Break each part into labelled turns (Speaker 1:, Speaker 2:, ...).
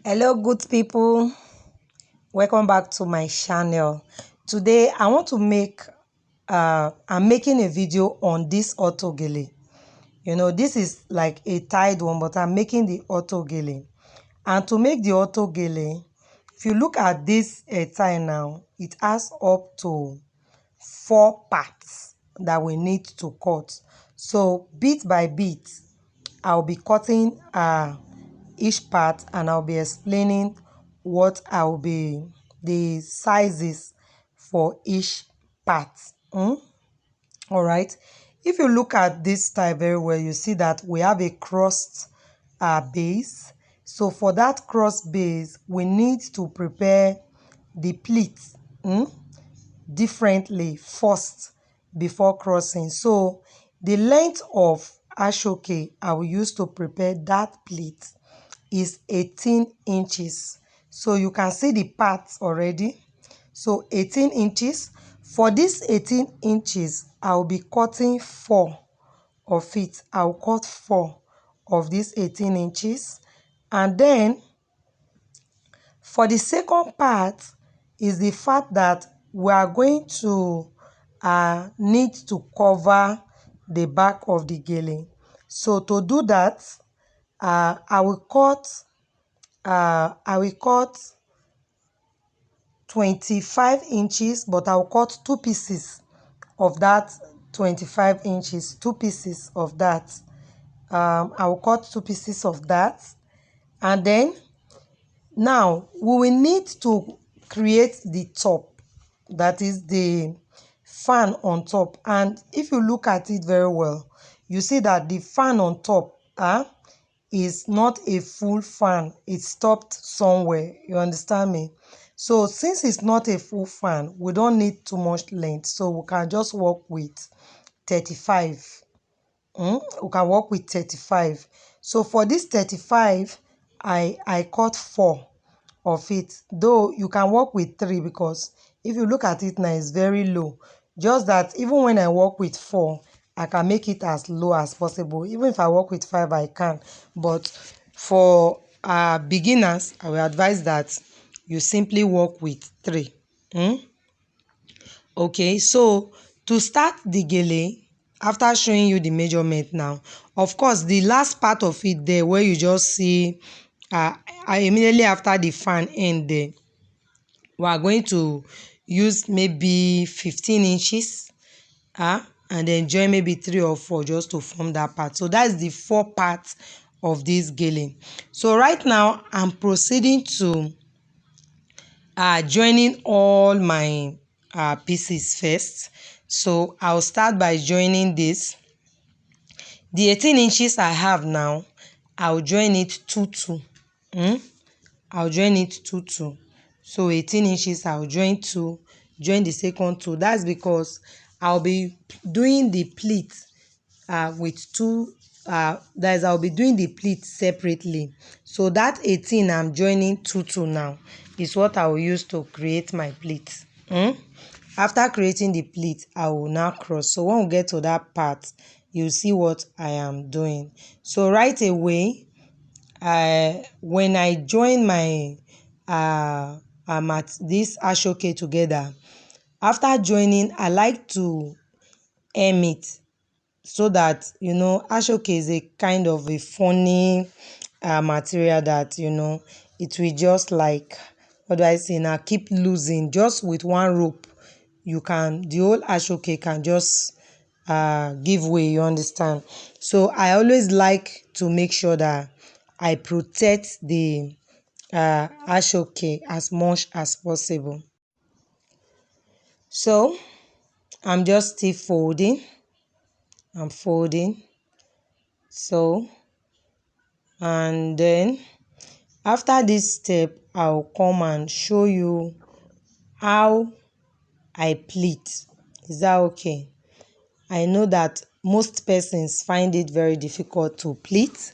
Speaker 1: Hello good people, welcome back to my channel. Today I want to I'm making a video on this auto gele. This is like a tied one, but I'm making the auto gele. And to make the auto gele, if you look at this tie now, it has up to 4 parts that we need to cut. So bit by bit I'll be cutting each part, and I'll be explaining what I'll be the sizes for each part. All right, if you look at this style very well, you see that we have a crossed base. So for that cross base, we need to prepare the pleat differently first before crossing. So the length of Ashoke I will use to prepare that pleat is 18 inches. So you can see the parts already. So 18 inches. For this 18 inches, I'll be cutting 4 of it. I'll cut 4 of these 18 inches. And then for the second part is the fact that we are going to need to cover the back of the gele. So to do that, I will cut 25 inches, but I'll cut 2 pieces of that 25 inches, 2 pieces of that. I'll cut 2 pieces of that. And then now we will need to create the top, that is the fan on top. And if you look at it very well, you see that the fan on top is not a full fan. It stopped somewhere, you understand me? So since it's not a full fan, we don't need too much length, so we can just work with 35. We can work with 35. So for this 35, I cut 4 of it, though you can work with 3, because if you look at it now, it's very low. Just that even when I work with 4, I can make it as low as possible. Even if I work with 5, I can. But for beginners, I will advise that you simply work with 3. Okay, so to start the gele, after showing you the measurement now, of course the last part of it there where you just see immediately after the fan end there, we are going to use maybe 15 inches and then join maybe 3 or 4 just to form that part. So that's the 4 parts of this gele. So right now I'm proceeding to joining all my pieces first. So I'll start by joining this. The 18 inches I have now, I'll join it 2-2. I'll join it 2-2. So 18 inches, I'll join 2, join the second 2. That's because I'll be doing the pleat with 2. That is, I'll be doing the pleat separately. So that 18 I'm joining 2-2 now is what I will use to create my pleat. After creating the pleat, I will now cross. So when we get to that part, you'll see what I am doing. So right away, when I join my this Ashoke together, after joining, I like to hem it, so that Ashoke is a kind of a funny material that it will just like, what do I say now, keep losing. Just with one rope, the whole Ashoke can just give way, you understand? So I always like to make sure that I protect the Ashoke as much as possible. So I'm just still folding. I'm folding. So, and then after this step, I'll come and show you how I pleat. Is that okay? I know that most persons find it very difficult to pleat.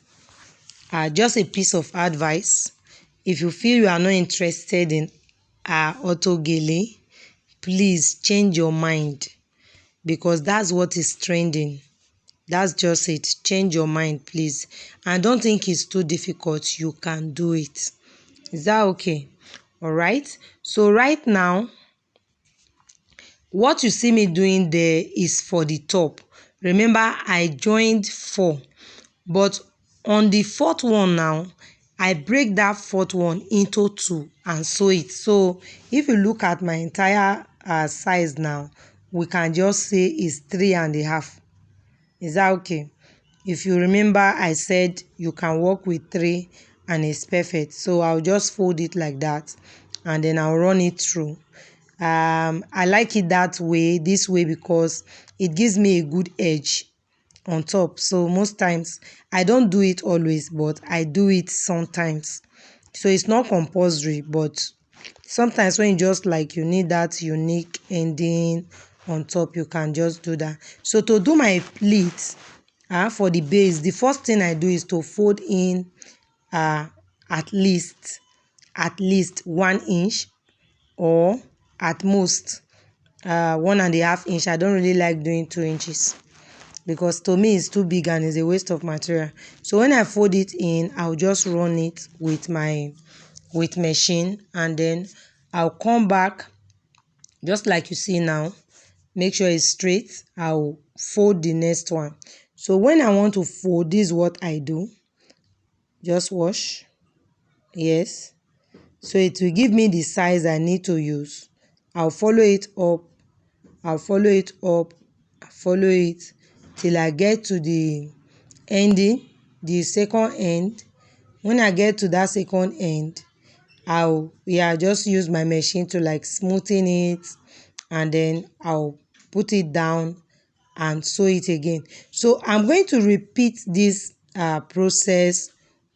Speaker 1: Just a piece of advice: if you feel you are not interested in auto gele, please change your mind, because that's what is trending. That's just it. Change your mind, please. And don't think it's too difficult. You can do it. Is that okay? All right. So right now, what you see me doing there is for the top. Remember, I joined 4, but on the 4th one now, I break that 4th one into 2 and sew it. So if you look at my entire size now, we can just say it's 3.5. Is that okay? If you remember, I said you can work with 3 and it's perfect. So I'll just fold it like that and then I'll run it through. I like it that way, this way, because it gives me a good edge on top. So most times, I don't do it always, but I do it sometimes. So it's not compulsory, but sometimes when you just like you need that unique ending on top, you can just do that. So to do my pleat for the base, the first thing I do is to fold in at least 1 inch, or at most 1.5 inch. I don't really like doing 2 inches because to me it's too big and it's a waste of material. So when I fold it in, I'll just run it with machine, and then I'll come back just like you see now. Make sure it's straight. I'll fold the next one. So when I want to fold, this is what I do. Just wash. Yes. So it will give me the size I need to use. I'll follow it up. I'll follow it up. Follow it till I get to the ending, the second end. When I get to that second end, I'll just use my machine to like smoothen it, and then I'll put it down and sew it again. So I'm going to repeat this process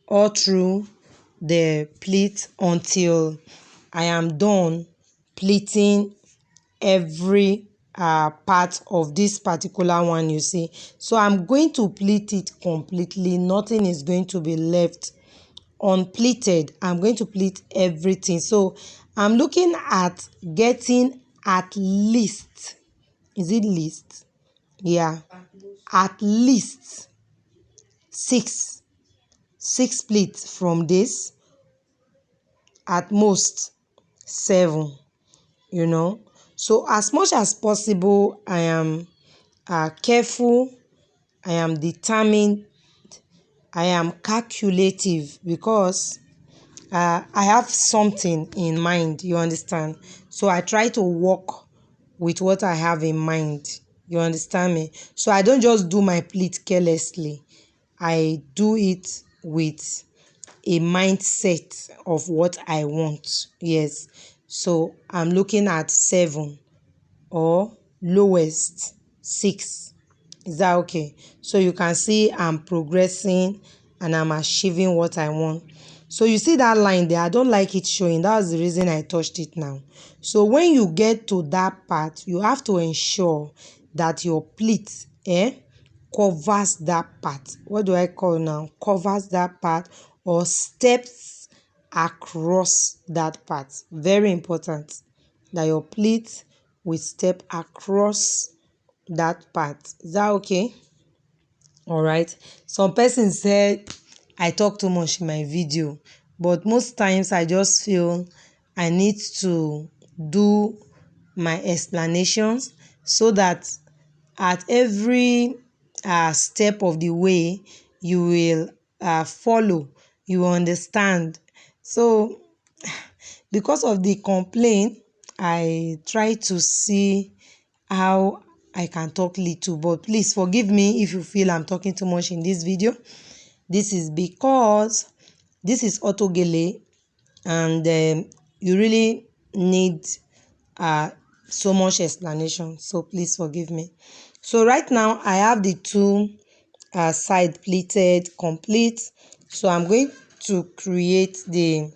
Speaker 1: all through the pleat until I am done pleating every part of this particular one you see. So I'm going to pleat it completely. Nothing is going to be left unpleated. I'm going to pleat everything. So I'm looking at getting at least, is it least? Yeah, at least six pleats from this, at most 7, you know. So as much as possible, I am careful, I am determined, I am calculative, because I have something in mind, you understand? So I try to work with what I have in mind, you understand me? So I don't just do my pleat carelessly. I do it with a mindset of what I want. Yes. So I'm looking at 7 or lowest 6. Is that okay? So you can see I'm progressing and I'm achieving what I want. So you see that line there, I don't like it showing. That's the reason I touched it now. So when you get to that part, you have to ensure that your pleat covers that part. What do I call now? Covers that part, or steps across that part. Very important that your pleat will step across that part. Is that okay? All right. Some person said I talk too much in my video, but most times I just feel I need to do my explanations so that at every step of the way you will follow, you will understand. So because of the complaint, I try to see how I can talk little, but please forgive me if you feel I'm talking too much in this video. This is because this is auto Gele, and you really need so much explanation, so please forgive me. So right now I have the 2 side pleated complete. So I'm going to create the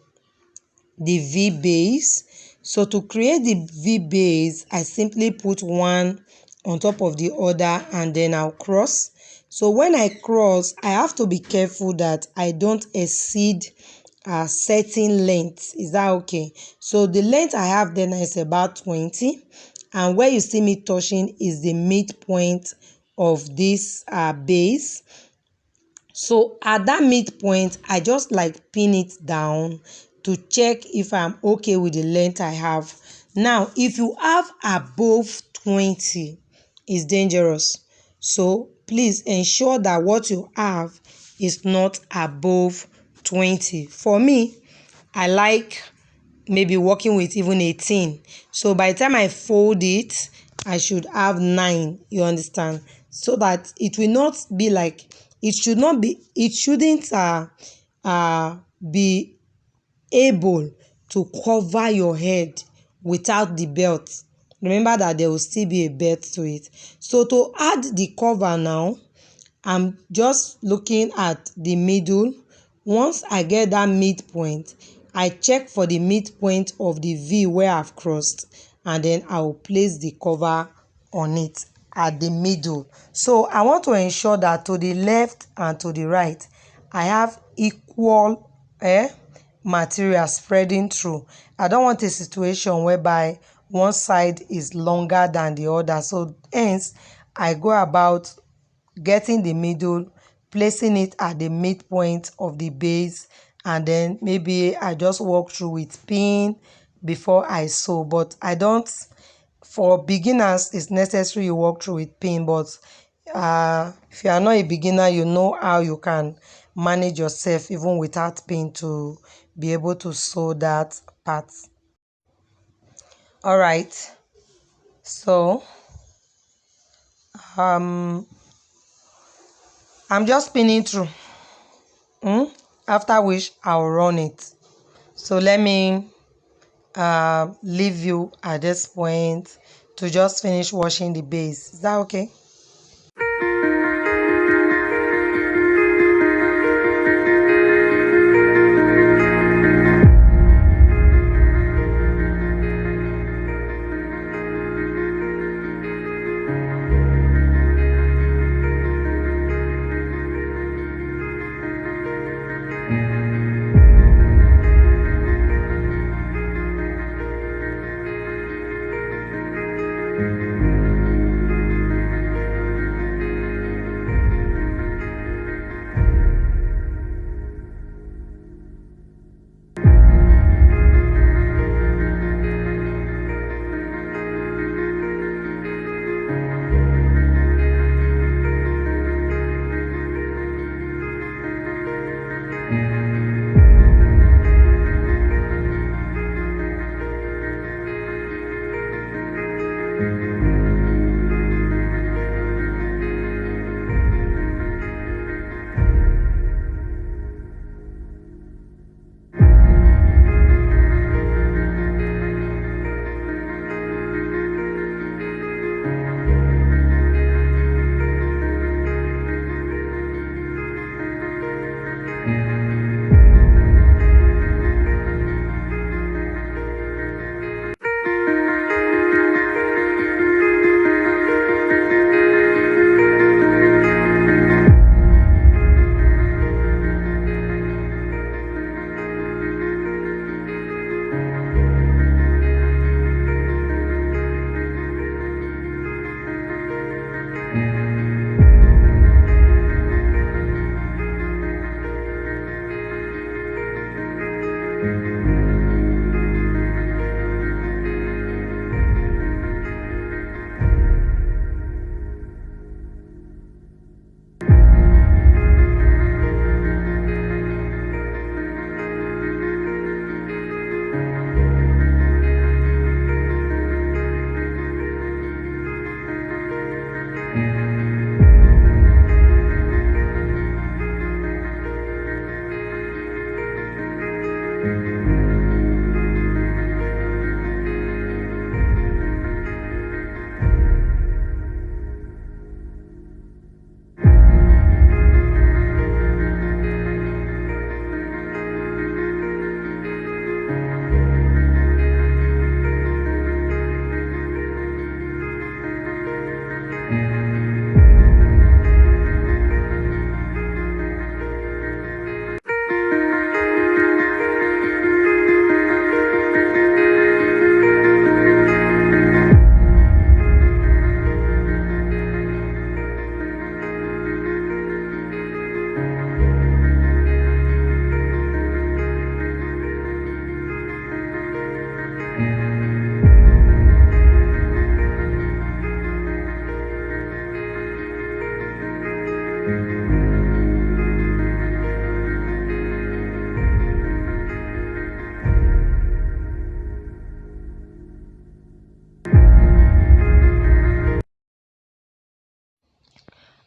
Speaker 1: V base. So to create the V base, I simply put one on top of the other and then I'll cross. So when I cross, I have to be careful that I don't exceed a certain length. Is that okay? So the length I have then is about 20, and where you see me touching is the midpoint of this base. So at that midpoint, I just like pin it down to check if I'm okay with the length I have. Now, if you have above 20, it's dangerous. So please ensure that what you have is not above 20. For me, I like maybe working with even 18. So by the time I fold it, I should have 9, you understand? So that it will not be like, it shouldn't be able to cover your head without the belt. Remember that there will still be a belt to it. So to add the cover now, I'm just looking at the middle. Once I get that midpoint, I check for the midpoint of the V where I've crossed, and then I will place the cover on it at the middle. So I want to ensure that to the left and to the right, I have equal material spreading through. I don't want a situation whereby one side is longer than the other. So hence, I go about getting the middle, placing it at the midpoint of the base, and then maybe I just walk through with pin before I sew. But I don't, for beginners, it's necessary you walk through with pin, but if you are not a beginner, you know how you can manage yourself even without pin to be able to sew that part. All right, so I'm just pinning through, after which I'll run it. So let me leave you at this point to just finish washing the base. Is that okay?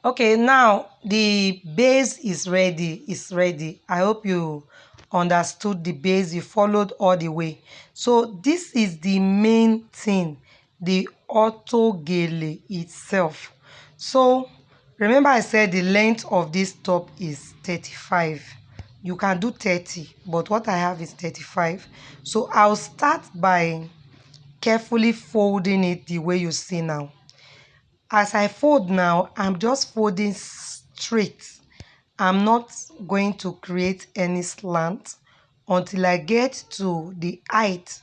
Speaker 1: Okay, now the base is ready. It's ready. I hope you understood the base. You followed all the way. So this is the main thing, the auto gele itself. So remember I said the length of this top is 35. You can do 30, but what I have is 35. So I'll start by carefully folding it the way you see now. As I fold now, I'm just folding straight. I'm not going to create any slant until I get to the height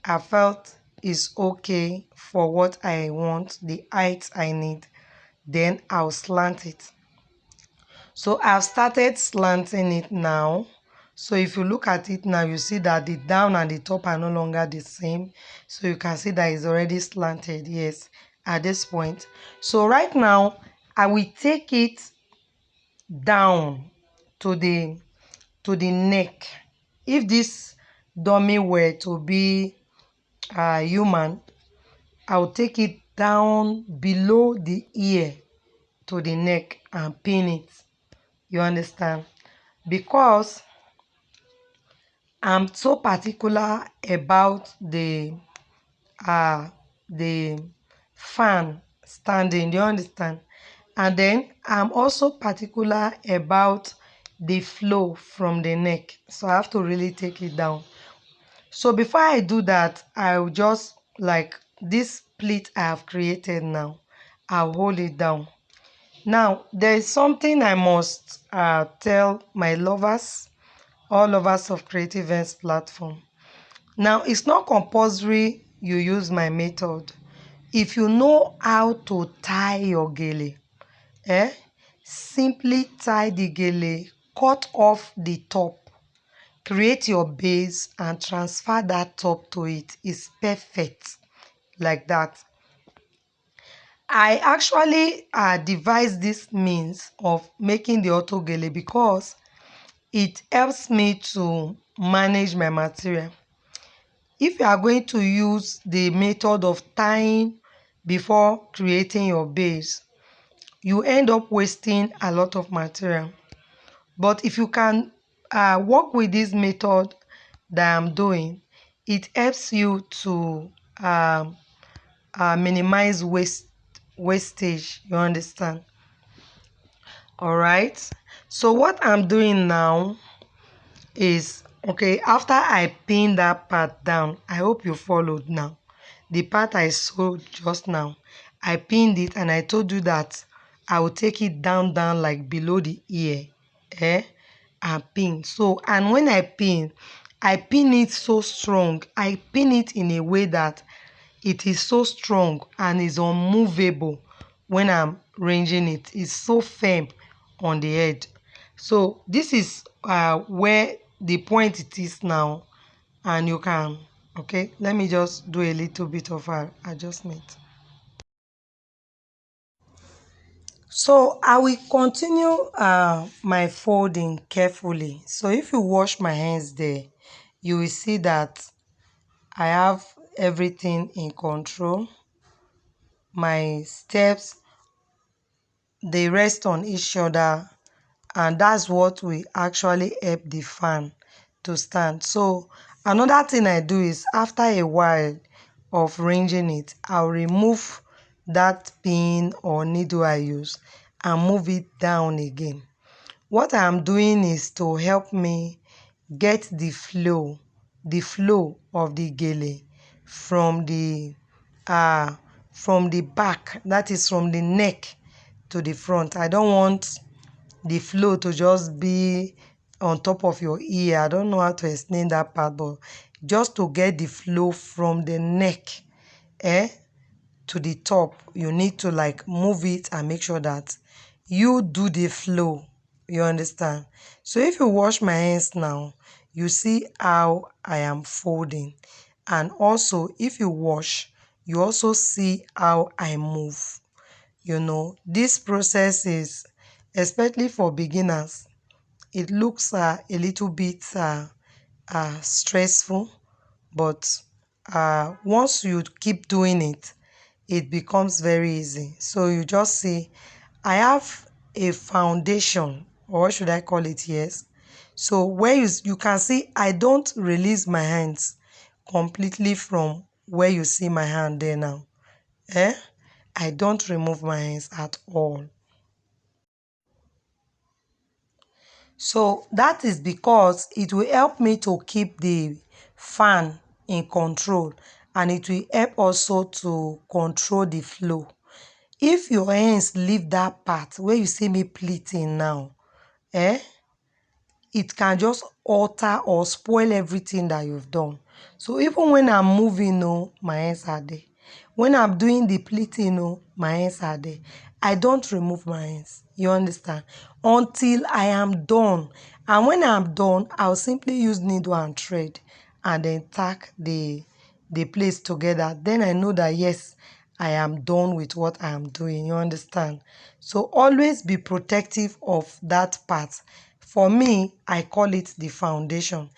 Speaker 1: I felt is okay for what I want, the height I need. Then I'll slant it. So I've started slanting it now. So if you look at it now, you see that the down and the top are no longer the same. So you can see that it's already slanted, yes, at this point. So right now, I will take it down to the neck. If this dummy were to be human, I will take it down below the ear to the neck and pin it. You understand? Because I'm so particular about the fan standing, do you understand? And then I'm also particular about the flow from the neck, so I have to really take it down. So before I do that, I'll just, like, this pleat I have created now, I'll hold it down. Now there is something I must tell my lovers, all lovers of Creative Ends platform. Now, it's not compulsory you use my method. If you know how to tie your gele, simply tie the gele, cut off the top, create your base and transfer that top to it. It's perfect like that. I actually devised this means of making the auto gele because it helps me to manage my material. If you are going to use the method of tying before creating your base, you end up wasting a lot of material. But if you can work with this method that I'm doing, it helps you to minimize wastage. You understand? All right. So what I'm doing now is, okay, after I pin that part down, I hope you followed now. The part I sewed just now, I pinned it and I told you that I will take it down like below the ear, and pin. So, and when I pin it so strong. I pin it in a way that it is so strong and is unmovable. When I'm ranging it, it's so firm on the head. So this is where the point it is now, and you can, okay, let me just do a little bit of adjustment. So I will continue my folding carefully. So if you wash my hands there, you will see that I have everything in control. My steps, they rest on each other, and that's what will actually help the fan to stand. So another thing I do is, after a while of ranging it, I'll remove that pin or needle I use and move it down again. What I'm doing is to help me get the flow of the gele from the back, that is from the neck to the front. I don't want the flow to just be on top of your ear. I don't know how to explain that part, but just to get the flow from the neck to the top, you need to, like, move it and make sure that you do the flow. You understand? So if you wash my hands now, you see how I am folding. And also, if you wash, you also see how I move. You know, this process is, especially for beginners, it looks a little bit stressful, but once you keep doing it, it becomes very easy. So you just see I have a foundation, or what should I call it? Yes. So where you can see, I don't release my hands completely from where you see my hand there now. Eh? I don't remove my hands at all. So that is because it will help me to keep the fan in control, and it will help also to control the flow. If your hands leave that part where you see me pleating now, eh, it can just alter or spoil everything that you've done. So even when I'm moving, no, my hands are there. When I'm doing the pleating, no, my hands are there. I don't remove my hands. You understand? Until I am done. And when I'm done, I'll simply use needle and thread and then tack the plates together. Then I know that yes, I am done with what I am doing. You understand? So always be protective of that part. For me, I call it the foundation.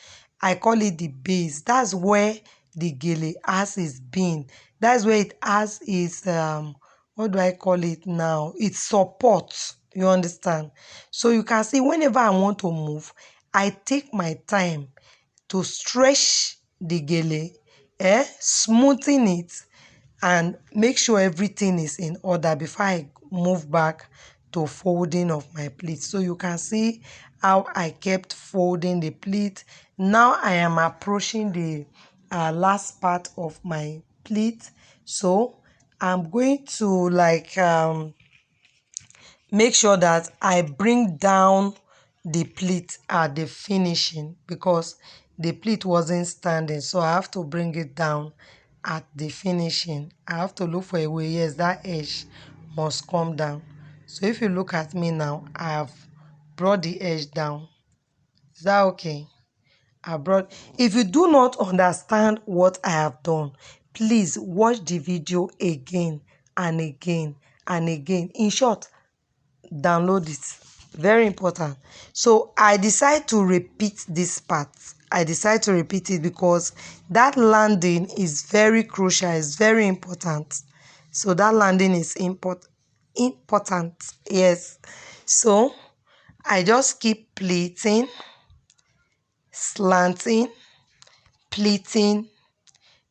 Speaker 1: I call it the base. That's where the gele has its being. That's where it has its what do I call it now? Its support. You understand? So you can see whenever I want to move, I take my time to stretch the gele, smoothing it, and make sure everything is in order before I move back to folding of my pleat. So you can see how I kept folding the pleat. Now I am approaching the last part of my pleat. So I'm going to make sure that I bring down the pleat at the finishing, because the pleat wasn't standing, so I have to bring it down at the finishing. I have to look for a way. Yes, that edge must come down. So if you look at me now, I have brought the edge down. Is that okay? If you do not understand what I have done, please watch the video again and again and again. In short, download it. Very important. So I decide to repeat this part. I decide to repeat it because that landing is very crucial. It's very important. So that landing is important. Yes. So I just keep pleating, slanting, pleating,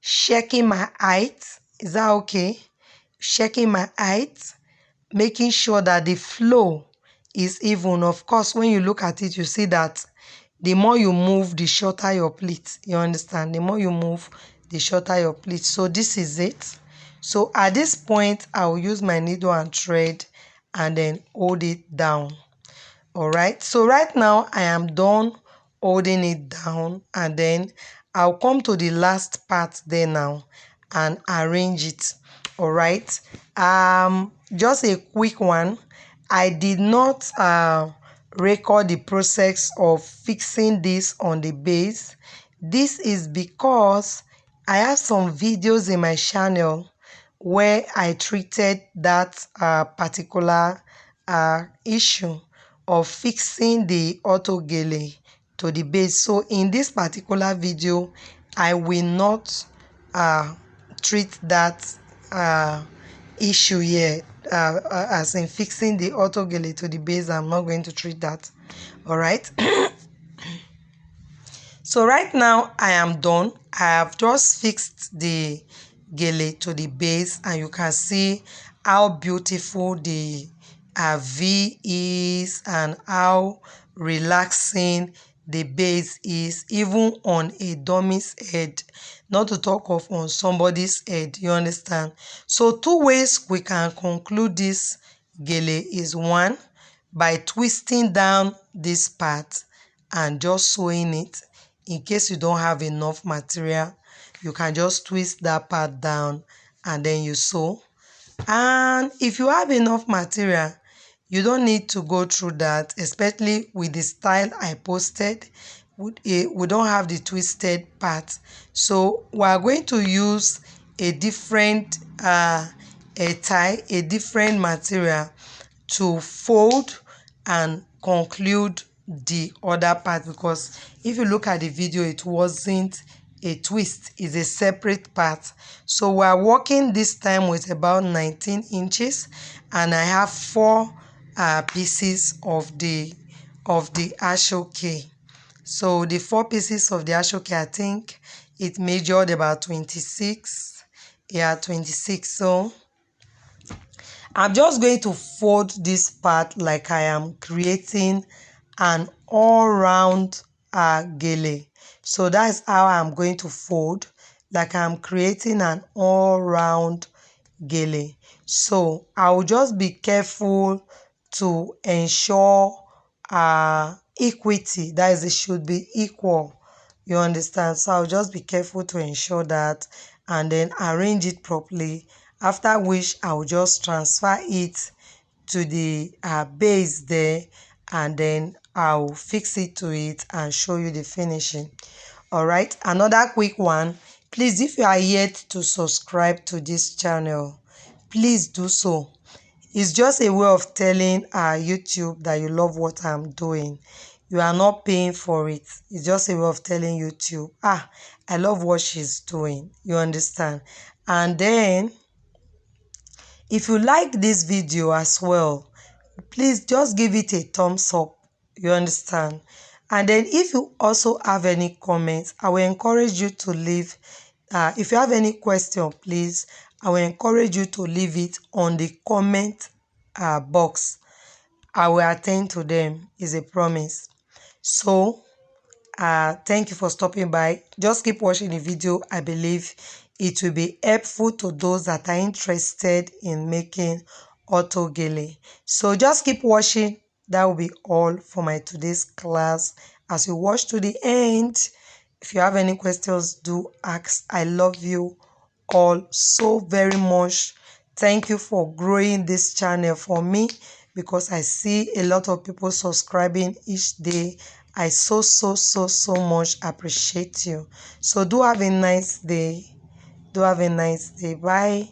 Speaker 1: checking my height. Is that okay? Checking my height, making sure that the flow is even. Of course, when you look at it, you see that the more you move, the shorter your pleat. You understand? The more you move, the shorter your pleat. So this is it. So at this point, I will use my needle and thread and then hold it down. All right, so right now I am done holding it down, and then I'll come to the last part there now and arrange it. All right, just a quick one. I did not record the process of fixing this on the base. This is because I have some videos in my channel where I treated that particular issue of fixing the auto gele to the base. So in this particular video, I will not treat that issue here, as in fixing the auto gele to the base. I'm not going to treat that. All right. So right now I am done. I have just fixed the gele to the base, and you can see how beautiful the V is and how relaxing the base is, even on a dummy's head, not to talk of on somebody's head. You understand? So two ways we can conclude this gele is: one, by twisting down this part and just sewing it. In case you don't have enough material, you can just twist that part down and then you sew. And if you have enough material, you don't need to go through that, especially with the style I posted. We don't have the twisted part, so we are going to use a different a different material to fold and conclude the other part, because if you look at the video, it wasn't a twist, it's a separate part. So we're working this time with about 19 inches, and I have 4 pieces of the Ashoke. So the 4 pieces of the Ashoke, I think it measured about 26. Yeah, 26. So I'm just going to fold this part like I am creating an all-round gele. So that's how I'm going to fold, like I'm creating an all-round gele. So I'll just be careful to ensure equity, that is, it should be equal. You understand? So I'll just be careful to ensure that, and then arrange it properly, after which I'll just transfer it to the base there, and then I'll fix it to it and show you the finishing. All right, another quick one. Please, if you are yet to subscribe to this channel, please do so. It's just a way of telling YouTube that you love what I'm doing. You are not paying for it. It's just a way of telling YouTube, I love what she's doing. You understand? And then, if you like this video as well, please just give it a thumbs up. You understand? And then if you also have any comments, I will encourage you to leave. If you have any question, please, I will encourage you to leave it on the comment box. I will attend to them, is a promise. So thank you for stopping by. Just keep watching the video. I believe it will be helpful to those that are interested in making auto gele. So just keep watching. That will be all for my today's class. As you watch to the end, if you have any questions, do ask. I love you all so very much. Thank you for growing this channel for me, because I see a lot of people subscribing each day. I so much appreciate you. So do have a nice day. Do have a nice day. Bye.